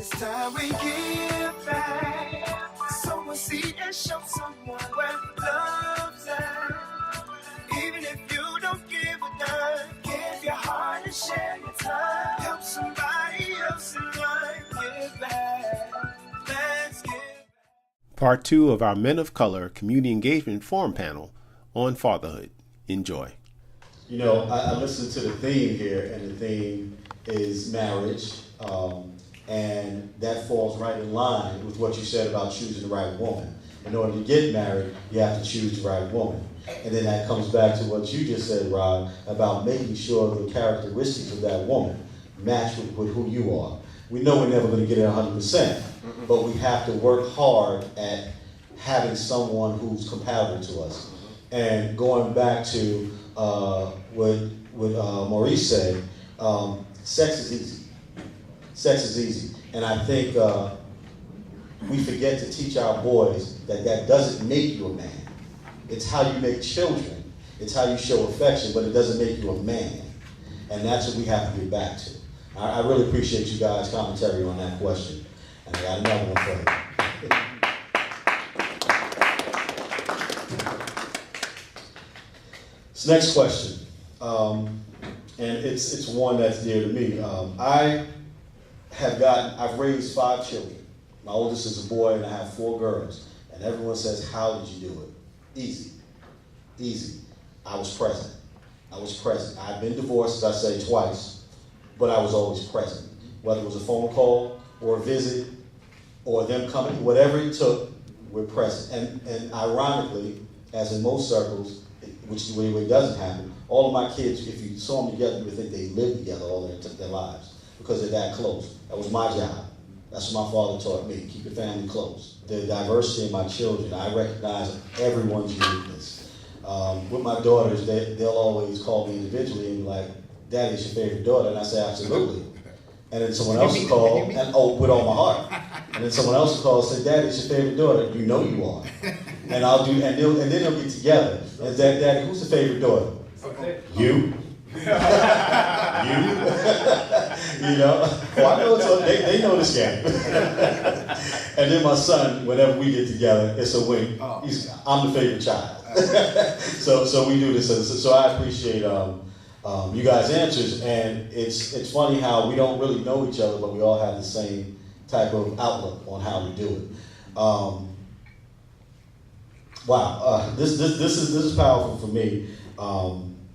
It's time we give back. Sow a seed and show someone where love's at. Even if you don't give a dime, give your heart and share your time. Help somebody else in life. Give back. Let's give back. Part 2 of our Men of Color Community Engagement Forum panel on fatherhood. Enjoy. You know, I listened to the theme here, and the theme is marriage. And that falls right in line with what you said about choosing the right woman. In order to get married, you have to choose the right woman. And then that comes back to what you just said, Rod, about making sure the characteristics of that woman match with who you are. We know we're never going to get it 100%, but we have to work hard at having someone who's compatible to us. And going back to what Maurice said, sex is easy. Sex is easy. And I think we forget to teach our boys that that doesn't make you a man. It's how you make children. It's how you show affection, but it doesn't make you a man. And that's what we have to get back to. I really appreciate you guys' commentary on that question. And I got another one for you. This next question, and it's one that's dear to me. I've raised 5 children. My oldest is a boy and I have 4 girls. And everyone says, how did you do it? Easy. Easy. I was present. I've been divorced, as I say, twice, but I was always present. Whether it was a phone call or a visit or them coming, whatever it took, we're present. And ironically, as in most circles, which the way it doesn't happen, all of my kids, if you saw them together, you would think they lived together all their lives because they're that close. That was my job. That's what my father taught me, keep your family close. The diversity in my children, I recognize everyone's uniqueness. With my daughters, they'll always call me individually and be like, Daddy, is your favorite daughter? And I say, absolutely. And then someone else will call, with all my heart. And then someone else will call and say, Daddy, is your favorite daughter? You know you are. And then they'll get together and say, Daddy, who's the favorite daughter? Okay. You. You know, I know they know this game. And then my son, whenever we get together, it's a wink. I'm the favorite child. so we do this. So I appreciate you guys' answers, and it's funny how we don't really know each other, but we all have the same type of outlook on how we do it. Wow, this is powerful for me.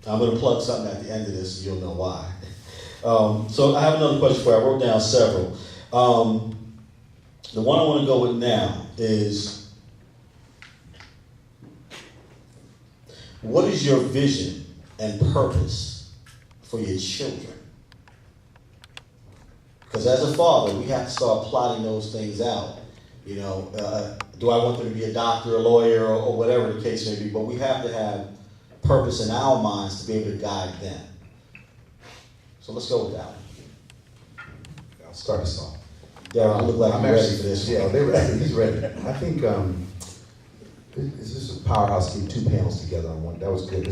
I'm going to plug something at the end of this, and you'll know why. So I have another question for you. I wrote down several. The one I want to go with now is, what is your vision and purpose for your children? Because as a father, we have to start plotting those things out. You know, do I want them to be a doctor, a lawyer, or whatever the case may be? But we have to have purpose in our minds to be able to guide them. So let's go with that one. I'll start us off. Darryl, you look like you're ready for this. Yeah, they're ready. He's ready. I think this is a powerhouse getting 2 panels together on one. That was good.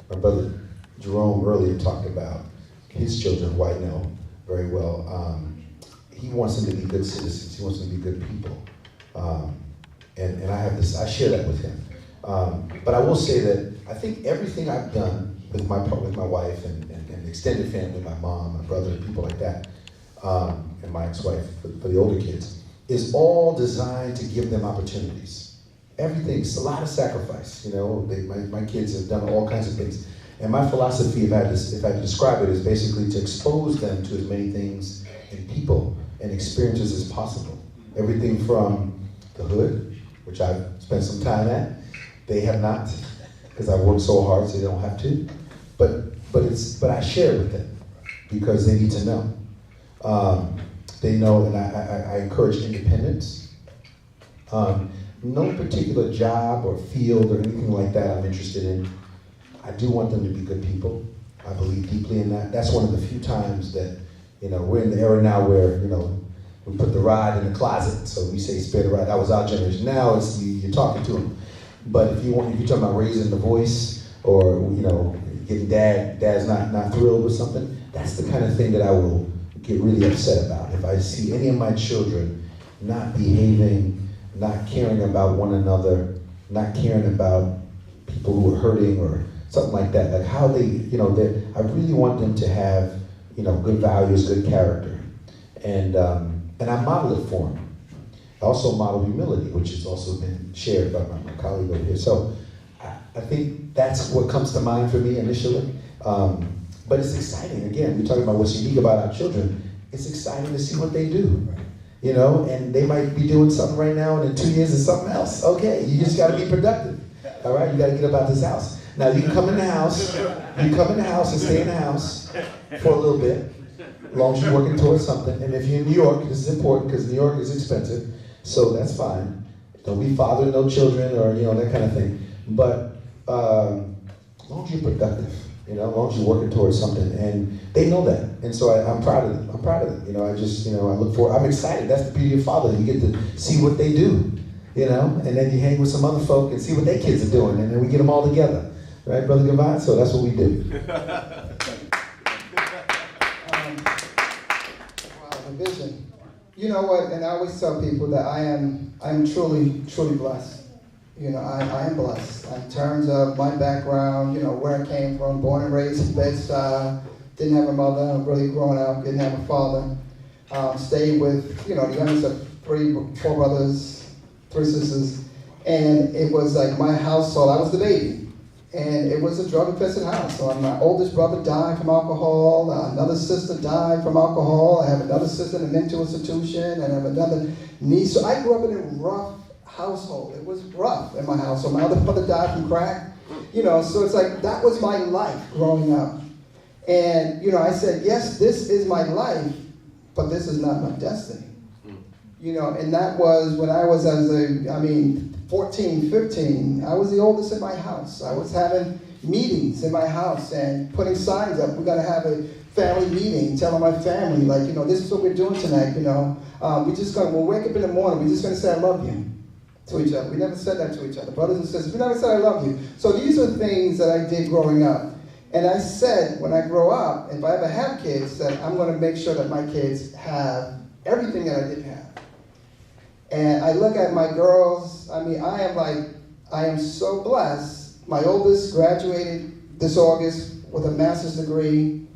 My brother Jerome earlier talked about his children, who I know very well. He wants them to be good citizens. He wants them to be good people. And I have this. I share that with him. But I will say that I think everything I've done with my wife and extended family, my mom, my brother, people like that, and my ex-wife for the older kids, is all designed to give them opportunities. Everything's a lot of sacrifice. You know, my kids have done all kinds of things. And my philosophy, if I had to describe it, is basically to expose them to as many things and people and experiences as possible. Everything from the hood, which I've spent some time at. They have not, because I've worked so hard so they don't have to. But I share with them because they need to know. They know, and I encourage independence. No particular job or field or anything like that I'm interested in. I do want them to be good people. I believe deeply in that. That's one of the few times that, we're in the era now where, we put the rod in the closet. So we say spare the rod. That was our generation. Now it's you're talking to them. But if you're talking about raising the voice or, getting dad's not thrilled with something, that's the kind of thing that I will get really upset about. If I see any of my children not behaving, not caring about one another, not caring about people who are hurting or something like that, like how they, I really want them to have, good values, good character. And I model it for them. I also model humility, which has also been shared by my colleague over here. So I think that's what comes to mind for me initially. But it's exciting. Again, we're talking about what's unique about our children. It's exciting to see what they do. And they might be doing something right now, and in 2 years it's something else. Okay, you just got to be productive. All right, you got to get about this house. Now you can come in the house. You come in the house and stay in the house for a little bit, as long as you're working towards something. And if you're in New York, this is important because New York is expensive, so that's fine. Don't be fathering no children or that kind of thing. But as long as you're productive, as long as you're working towards something, and they know that, and so I'm proud of them. I'm proud of them. I just I look forward. I'm excited. That's the beauty of fatherhood. You get to see what they do, and then you hang with some other folk and see what their kids are doing, and then we get them all together, right, Brother Givan? So that's what we do. The vision. You know what? And I always tell people that I'm truly, truly blessed. I am blessed in terms of my background, where I came from, born and raised in Bed-Stuy, didn't have a mother, really growing up, didn't have a father. Stayed with, the youngest of four brothers, 3 sisters, and it was like my household, I was the baby. And it was a drug-infested house. So my oldest brother died from alcohol, another sister died from alcohol, I have another sister in a mental institution, and I have another niece. So I grew up in a rough household. It was rough in my household. My other brother died from crack. So it's like, that was my life growing up. And, I said, yes, this is my life, but this is not my destiny. And that was when I was 14, 15, I was the oldest in my house. I was having meetings in my house and putting signs up. We're going to have a family meeting, telling my family, this is what we're doing tonight, we'll wake up in the morning, we're just going to say, I love you to each other. We never said that to each other. Brothers and sisters, we never said, I love you. So these are things that I did growing up. And I said, when I grow up, if I ever have kids, that I'm going to make sure that my kids have everything that I didn't have. And I look at my girls, I am so blessed. My oldest graduated this August with a master's degree.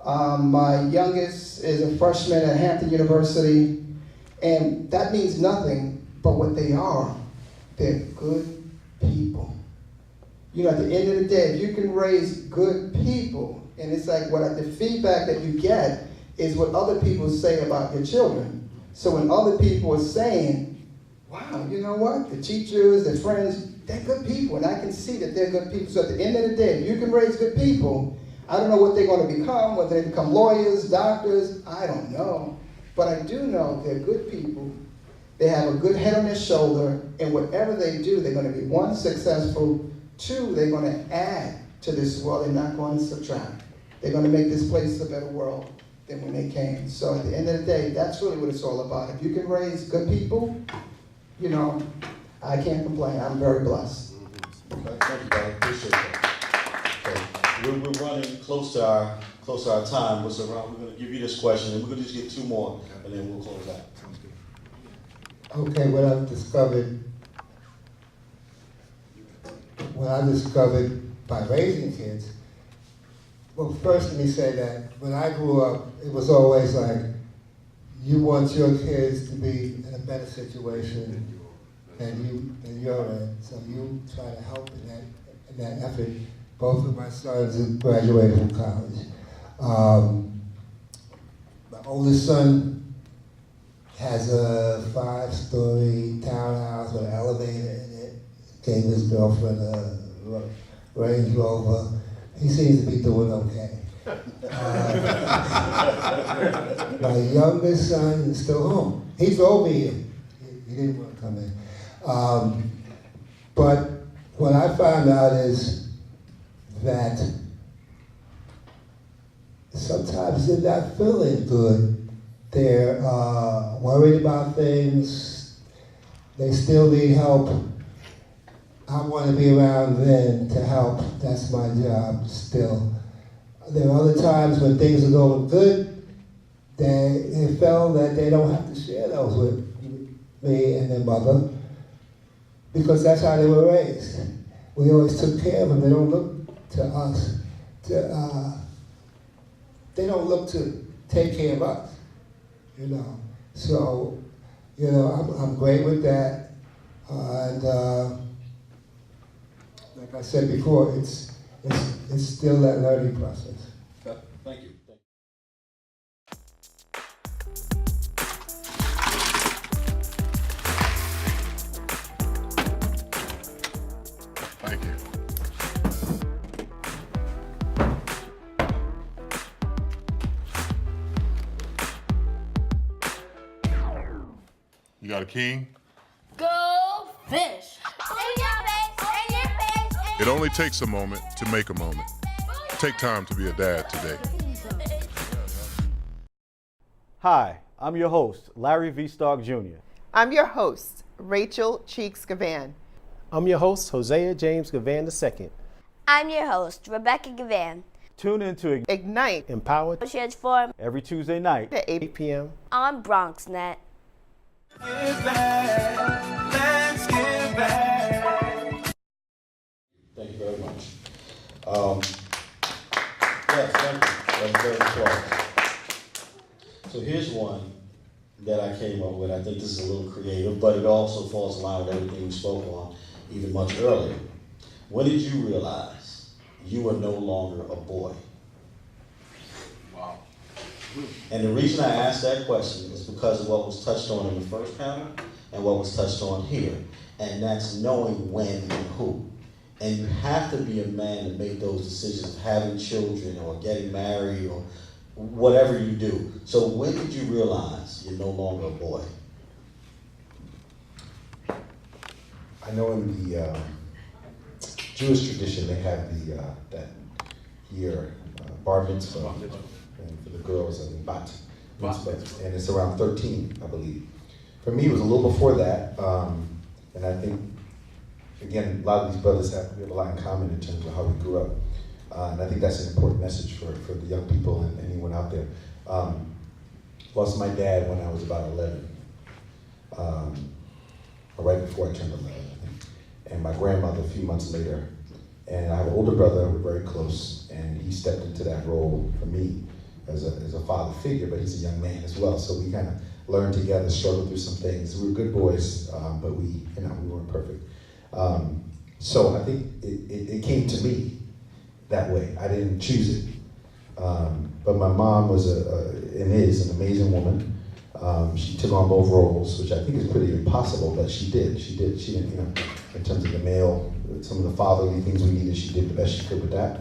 My youngest is a freshman at Hampton University. And that means nothing, but what they are, they're good people. At the end of the day, if you can raise good people, and it's like the feedback that you get is what other people say about your children. So when other people are saying, wow, you know what? The teachers, the friends, they're good people, and I can see that they're good people. So at the end of the day, if you can raise good people, I don't know what they're going to become, whether they become lawyers, doctors, I don't know. But I do know they're good people. They have a good head on their shoulder, and whatever they do, they're going to be, 1, successful, 2, they're going to add to this world. They're not going to subtract. They're going to make this place a better world than when they came. So at the end of the day, that's really what it's all about. If you can raise good people, I can't complain. I'm very blessed. Okay, thank you, brother. Appreciate that. Okay. We're running close to our time. We're going to give you this question, and we're going to just get 2 more, and then we'll close out. Sounds good. Okay, what I discovered by raising kids, well, first let me say that when I grew up, it was always like, you want your kids to be in a better situation than you're in, so you try to help in that effort. Both of my sons have graduated from college. My oldest son has a 5-story townhouse with an elevator in it. Gave his girlfriend a Range Rover. He seems to be doing okay. My youngest son is still home. He's over here. He didn't want to come in. But what I found out is that sometimes they're not feeling good. They're worried about things. They still need help. I want to be around then to help. That's my job still. There are other times when things are going good, they felt that they don't have to share those with me and their mother because that's how they were raised. We always took care of them. They don't look to us. They don't look to take care of us, you know. So, you know, I'm great with that. And like I said before, it's still that learning process. Thank you. Thank you. You got a king? Go fish. In your face, in your face. It only takes a moment to make a moment. Take time to be a dad today. Hi, I'm your host, Larry V. Starke Jr. I'm your host, Rachel Cheeks Givan. I'm your host, Hosea James Givan II. I'm your host, Rebecca Givan. Tune in to Ignite Empowered Transform every Tuesday night at 8 p.m. on BronxNet. Give back, let's give back. Thank you very much. Yes, thank you. That's very important. So here's one that I came up with. I think this is a little creative, but it also falls in line with everything we spoke on even much earlier. When did you realize you were no longer a boy? Wow. And the reason I asked that question is because of what was touched on in the first panel and what was touched on here. And that's knowing when and who. And you have to be a man to make those decisions of having children or getting married or whatever you do. So when did you realize you're no longer a boy? I know in the Jewish tradition they have the that year bar mitzvah, and for the girls I think bat mitzvah, and it's around 13, I believe. For me, it was a little before that, and I think again a lot of these brothers we have a lot in common in terms of how we grew up, and I think that's an important message for the young people and anyone out there. Lost my dad when I was about 11, or right before I turned 11. And my grandmother a few months later. And I have an older brother, we're very close, and he stepped into that role for me as a father figure, but he's a young man as well. So we kind of learned together, struggled through some things. We were good boys, but we weren't perfect. So I think it came to me that way. I didn't choose it. But my mom was and is an amazing woman. She took on both roles, which I think is pretty impossible, but she did. She didn't, in terms of the male, some of the fatherly things we needed, she did the best she could with that.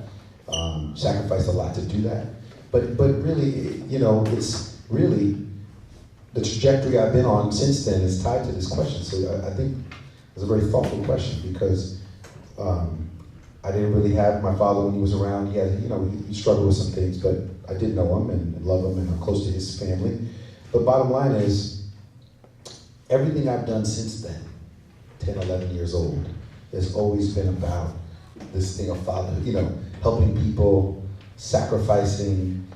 Sacrificed a lot to do that. But really, it's really the trajectory I've been on since then is tied to this question. So I think it's a very thoughtful question because I didn't really have my father when he was around. He had, he struggled with some things, but I did know him and love him and I'm close to his family. But bottom line is, everything I've done since then, 10, 11 years old, has always been about this thing of fatherhood, helping people, sacrificing,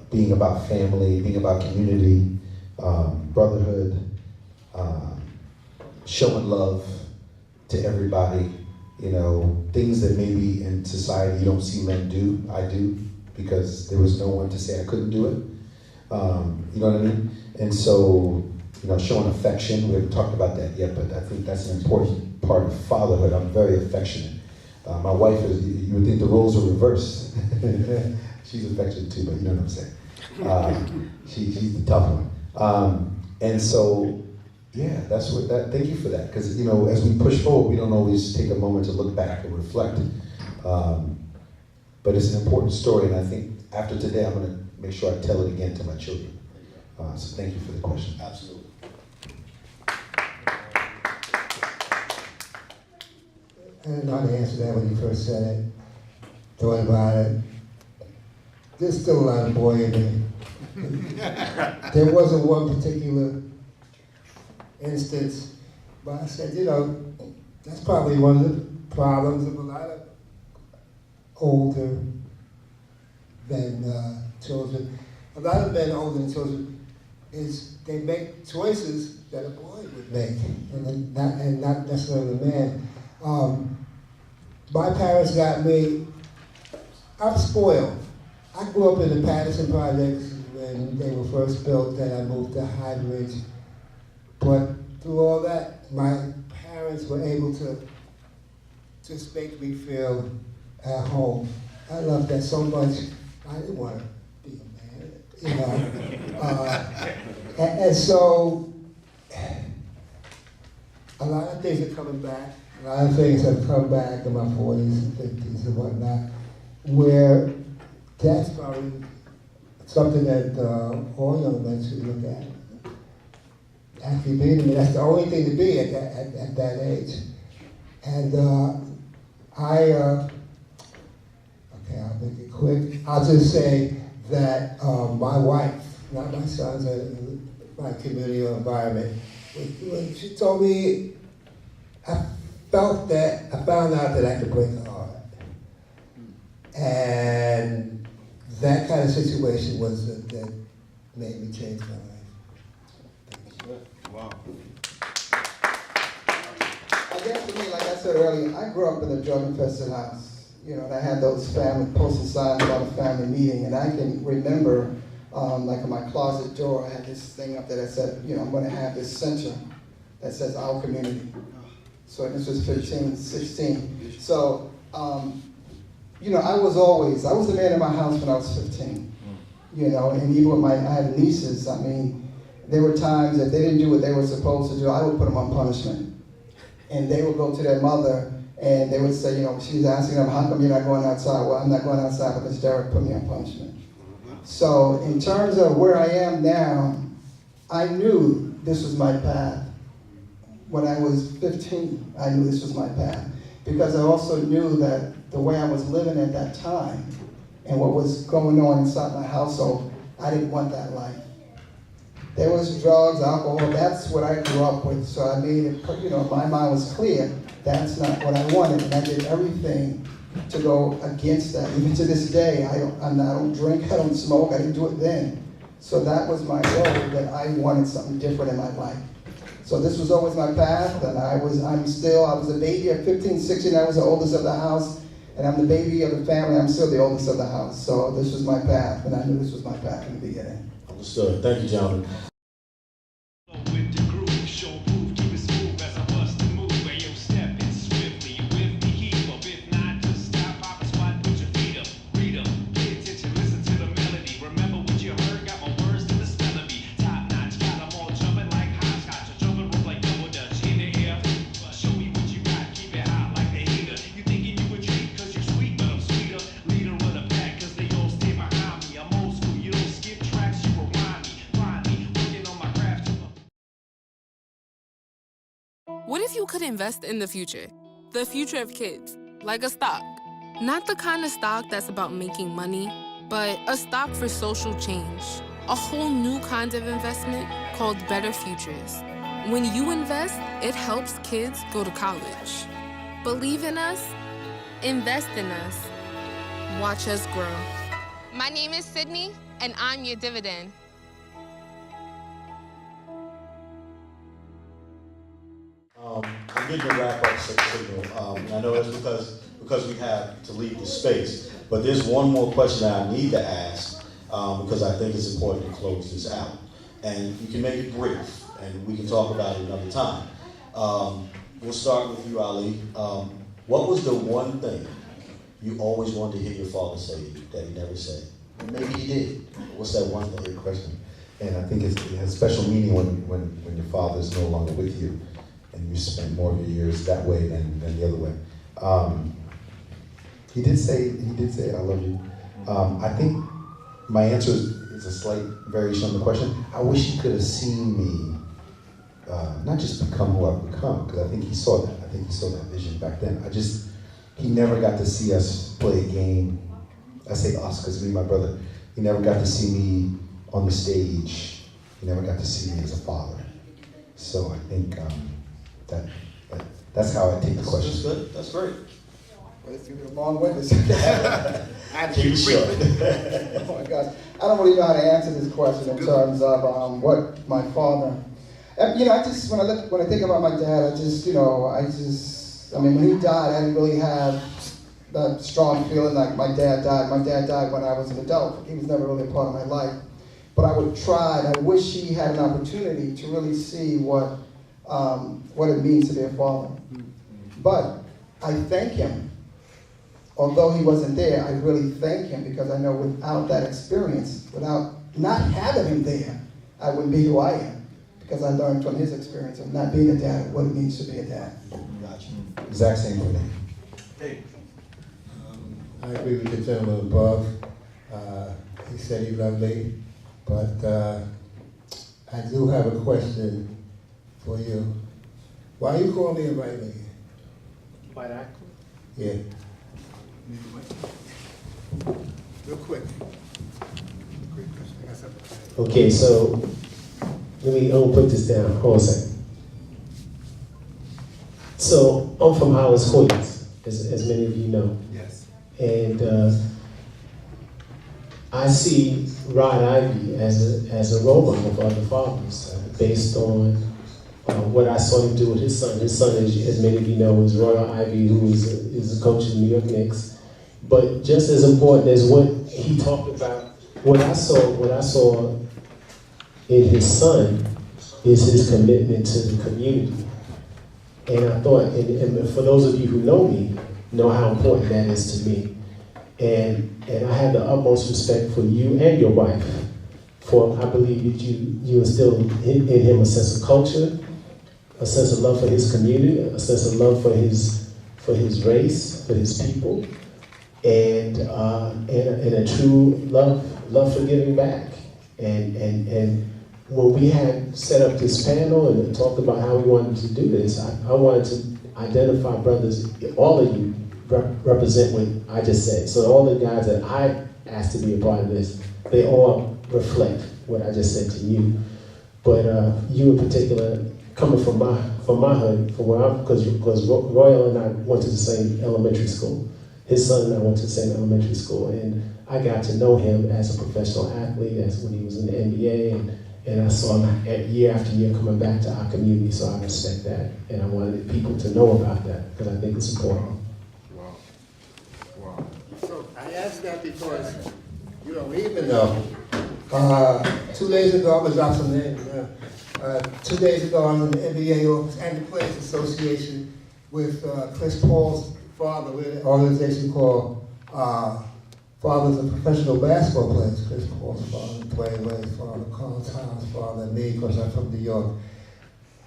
being about family, being about community, brotherhood, showing love to everybody, things that maybe in society you don't see men do, I do, because there was no one to say I couldn't do it. You know what I mean? And so, showing affection, we haven't talked about that yet, but I think that's an important part of fatherhood. I'm very affectionate. My wife is, you would think the roles are reversed. She's affectionate too, but you know what I'm saying. She's the tough one. And so, yeah, thank you for that. Because, as we push forward, we don't always take a moment to look back and reflect. But it's an important story, and I think after today, I'm going to make sure I tell it again to my children. So thank you for the question. Absolutely. I didn't know how to answer that when you first said it. Thought about it. There's still a lot of boy in me. There wasn't one particular instance, but I said, that's probably one of the problems of a lot of older than children. a lot of men older than children, is they make choices that a boy would make, and not necessarily a man. My parents got me, I'm spoiled. I grew up in the Patterson projects when they were first built, then I moved to High Ridge. But through all that, my parents were able to just make me feel at home. I loved that so much. I didn't want to be a man, you know. And so, a lot of things are coming back. A lot of things have come back in my 40s and 50s and whatnot, where that's probably something that all young men should look at. Actually being, I mean, that's the only thing to be at that age. And okay, I'll make it quick. I'll just say that my wife, not my sons, my community or environment, when she told me, I found out that I could break her heart. And that kind of situation was that made me change my life. Wow. I guess for me, like I said earlier, I grew up in a drug-infested house. You know, and I had those family posted signs about a family meeting, and I can remember, like on my closet door, I had this thing up there that said, you know, I'm going to have this center that says our community. So this was 15, 16. So, you know, I was the man in my house when I was 15. You know, and even with I had nieces, I mean, there were times that they didn't do what they were supposed to do, I would put them on punishment. And they would go to their mother and they would say, you know, she was asking them, how come you're not going outside? Well, I'm not going outside because Derek put me on punishment. So in terms of where I am now, I knew this was my path. When I was 15, I knew this was my path. Because I also knew that the way I was living at that time and what was going on inside my household, I didn't want that life. There was drugs, alcohol, that's what I grew up with. So I made it, you know, my mind was clear. That's not what I wanted. And I did everything to go against that. Even to this day, I don't drink, I don't smoke, I didn't do it then. So that was my goal, that I wanted something different in my life. So this was always my path, and I was a baby at 15, 16, I was the oldest of the house, and I'm the baby of the family, I'm still the oldest of the house. So this was my path, and I knew this was my path in the beginning. Understood. Thank you, gentlemen. What if you could invest in the future of kids, like a stock? Not the kind of stock that's about making money, but a stock for social change. A whole new kind of investment called Better Futures. When you invest, it helps kids go to college. Believe in us, invest in us, watch us grow. My name is Sydney, and I'm your dividend. I'm getting to wrap up signal. And I know that's because we have to leave the space. But there's one more question that I need to ask because I think it's important to close this out. And you can make it brief, and we can talk about it another time. We'll start with you, Ali. What was the one thing you always wanted to hear your father say that he never said? Maybe he did. What's that one thing? Great question. And I think it has special meaning when your father is no longer with you, and you spend more of your years that way than the other way. He did say, I love you. I think my answer is a slight variation on the question. I wish he could have seen me, not just become who I've become, because I think he saw that. I think he saw that vision back then. He never got to see us play a game. I say us, because me and my brother, he never got to see me on the stage. He never got to see me as a father. So I think that's how I take the question. That's good. That's great. But it's gonna be a long-winded. Keep it short. Oh my gosh, I don't really know how to answer this question in terms of what my father. You know, I just when I think about my dad, I mean, when he died, I didn't really have that strong feeling like my dad died. My dad died when I was an adult. He was never really a part of my life. But I would try, and I wish he had an opportunity to really see what it means to be a father. But I thank him. Although he wasn't there, I really thank him because I know without that experience, without not having him there, I wouldn't be who I am. Because I learned from his experience of not being a dad, what it means to be a dad. Gotcha. Exact same for me. Hey. I agree with the gentleman above. He said he loved me, but I do have a question for you. Why you call me and write me? White actor? Yeah. Real quick. Okay, so let me put this down. Hold on a second. So I'm from Hollis Hoyt, as many of you know. Yes. And I see Rod Ivey as a role model for other fathers, based on what I saw him do with his son. His son, as many of you know, is Royal Ivey, who is a coach of the New York Knicks. But just as important as what he talked about, what I saw in his son is his commitment to the community. And I thought, and for those of you who know me, know how important that is to me. And I have the utmost respect for you and your wife, for I believe that you instilled in him a sense of culture, a sense of love for his community, a sense of love for his race, for his people, and a true love for giving back. And when we had set up this panel and talked about how we wanted to do this, I wanted to identify brothers, all of you represent what I just said. So all the guys that I asked to be a part of this, they all reflect what I just said to you. But you in particular, coming from my hood, because Royal and I went to the same elementary school. His son and I went to the same elementary school, and I got to know him as a professional athlete, as when he was in the NBA, and I saw him year after year coming back to our community, so I respect that, and I wanted people to know about that, because I think it's important. Wow. So I asked that because you don't even know. 2 days ago, I'm going to drop some names. 2 days ago, I was in the NBA office and the Players Association with Chris Paul's father. We're an organization called Fathers of Professional Basketball Players. Chris Paul's father, Dwayne Wade's father, Carl Towns' father, and me, because I'm from New York.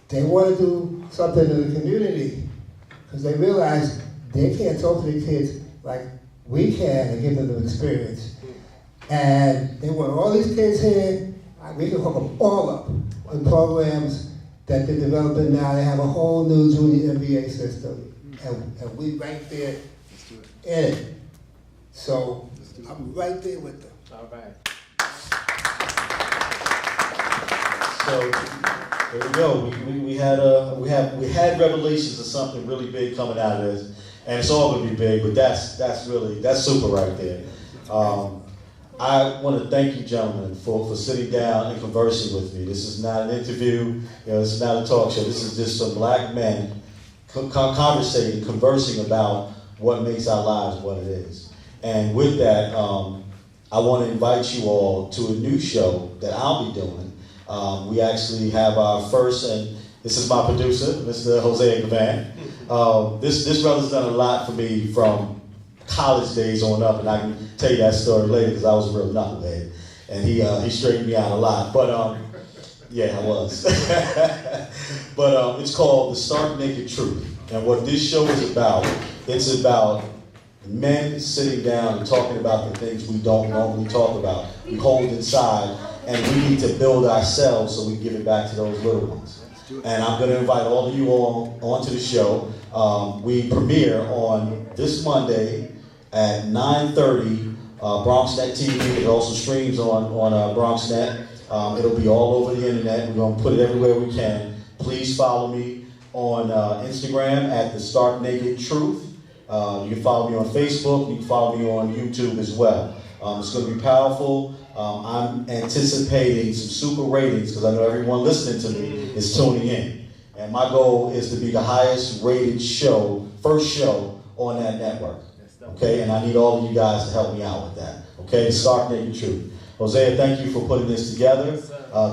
They want to do something in the community because they realize they can't talk to the kids like we can and give them the experience. And they want all these kids here. We can hook them all up on programs that they're developing now. They have a whole new junior NBA system, and we right there in it. So I'm right there with them. All right. So there we go. We had revelations of something really big coming out of this, and it's all going to be big. But that's super right there. I want to thank you, gentlemen, for sitting down and conversing with me. This is not an interview. This is not a talk show. This is just some black men conversing about what makes our lives what it is. And with that, I want to invite you all to a new show that I'll be doing. We actually have our first, and this is my producer, Mr. Hosea Givan. This brother's done a lot for me from college days on up, and I can tell you that story later because I was a real knucklehead, and he straightened me out a lot. But yeah, I was. But it's called The Starke Naked Truth, and what this show is about, it's about men sitting down and talking about the things we don't normally talk about, we hold inside, and we need to build ourselves so we give it back to those little ones. And I'm going to invite all of you all onto the show. We premiere on this Monday at 9:30, BronxNet TV. It also streams on BronxNet. It'll be all over the internet. We're going to put it everywhere we can. Please follow me on Instagram at The Starke Naked Truth. You can follow me on Facebook. You can follow me on YouTube as well. It's going to be powerful. I'm anticipating some super ratings because I know everyone listening to me is tuning in. And my goal is to be the highest rated show, first show on that network. Okay, and I need all of you guys to help me out with that. Okay, the Starke Naked Truth. Hosea, thank you for putting this together.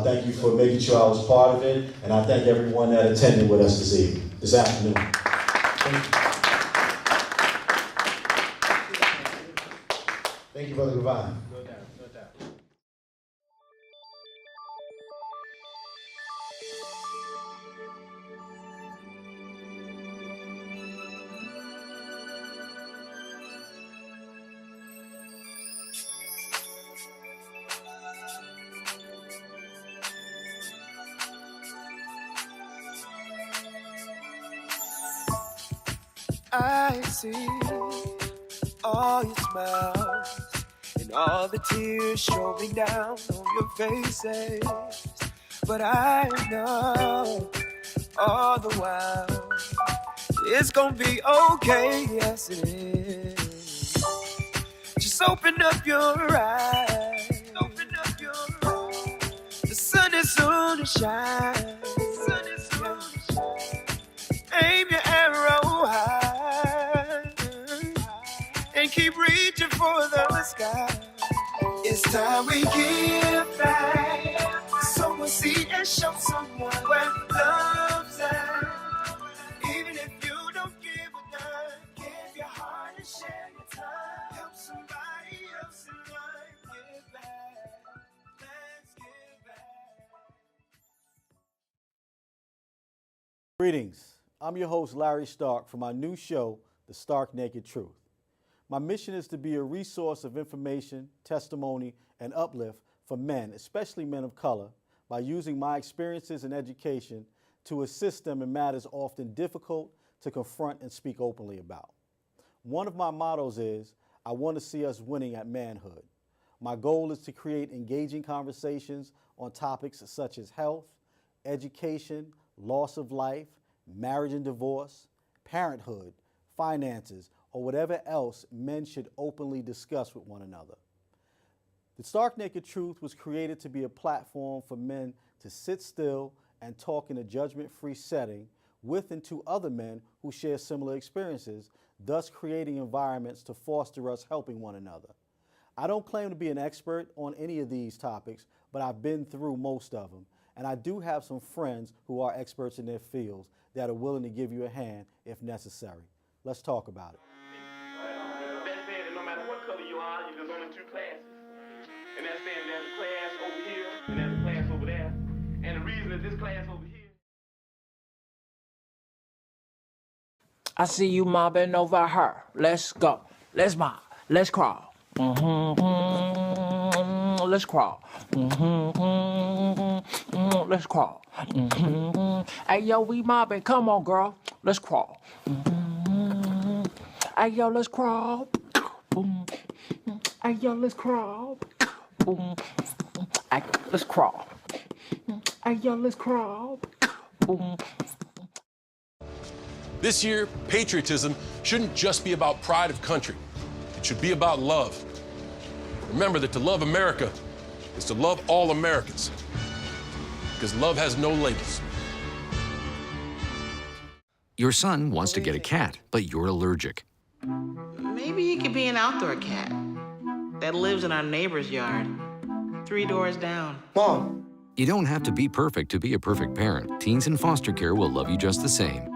Thank you for making sure I was part of it. And I thank everyone that attended with us this afternoon. Thank you. Thank you, Brother Givan. No doubt, no doubt. I see all your smiles and all the tears streaming down on your faces. But I know all the while it's gonna be okay, yes it is. Just open up your eyes. Open up your eyes. The sun is soon to shine. The sun is soon to shine. Aim your arrow high and keep reaching for the sky. It's time we give back. Someone see and show someone where love's at. Even if you don't give a dime, give your heart and share your time. Help somebody else in life. Give back. Let's give back. Greetings. I'm your host, Larry Starke, for my new show, The Starke Naked Truth. My mission is to be a resource of information, testimony, and uplift for men, especially men of color, by using my experiences and education to assist them in matters often difficult to confront and speak openly about. One of my mottos is, I want to see us winning at manhood. My goal is to create engaging conversations on topics such as health, education, loss of life, marriage and divorce, parenthood, finances, or whatever else men should openly discuss with one another. The Starke Naked Truth was created to be a platform for men to sit still and talk in a judgment-free setting with and to other men who share similar experiences, thus creating environments to foster us helping one another. I don't claim to be an expert on any of these topics, but I've been through most of them, and I do have some friends who are experts in their fields that are willing to give you a hand if necessary. Let's talk about it. That said that no matter what color you are, there's only two classes. And that's saying there's a class over here and there's a class over there. And the reason that this class over here. I see you mobbing over her. Let's go. Let's mob. Let's crawl. Let's crawl. Let's crawl. Hey, yo, we mobbing. Come on, girl. Let's crawl. Hey, yo, let's crawl. Hey, yo, let's crawl. Hey, let's crawl. Hey, yo, let's crawl. This year, patriotism shouldn't just be about pride of country. It should be about love. Remember that to love America is to love all Americans, because love has no labels. Your son wants to get a cat, but you're allergic. Maybe he could be an outdoor cat that lives in our neighbor's yard, 3 doors down. Mom! You don't have to be perfect to be a perfect parent. Teens in foster care will love you just the same.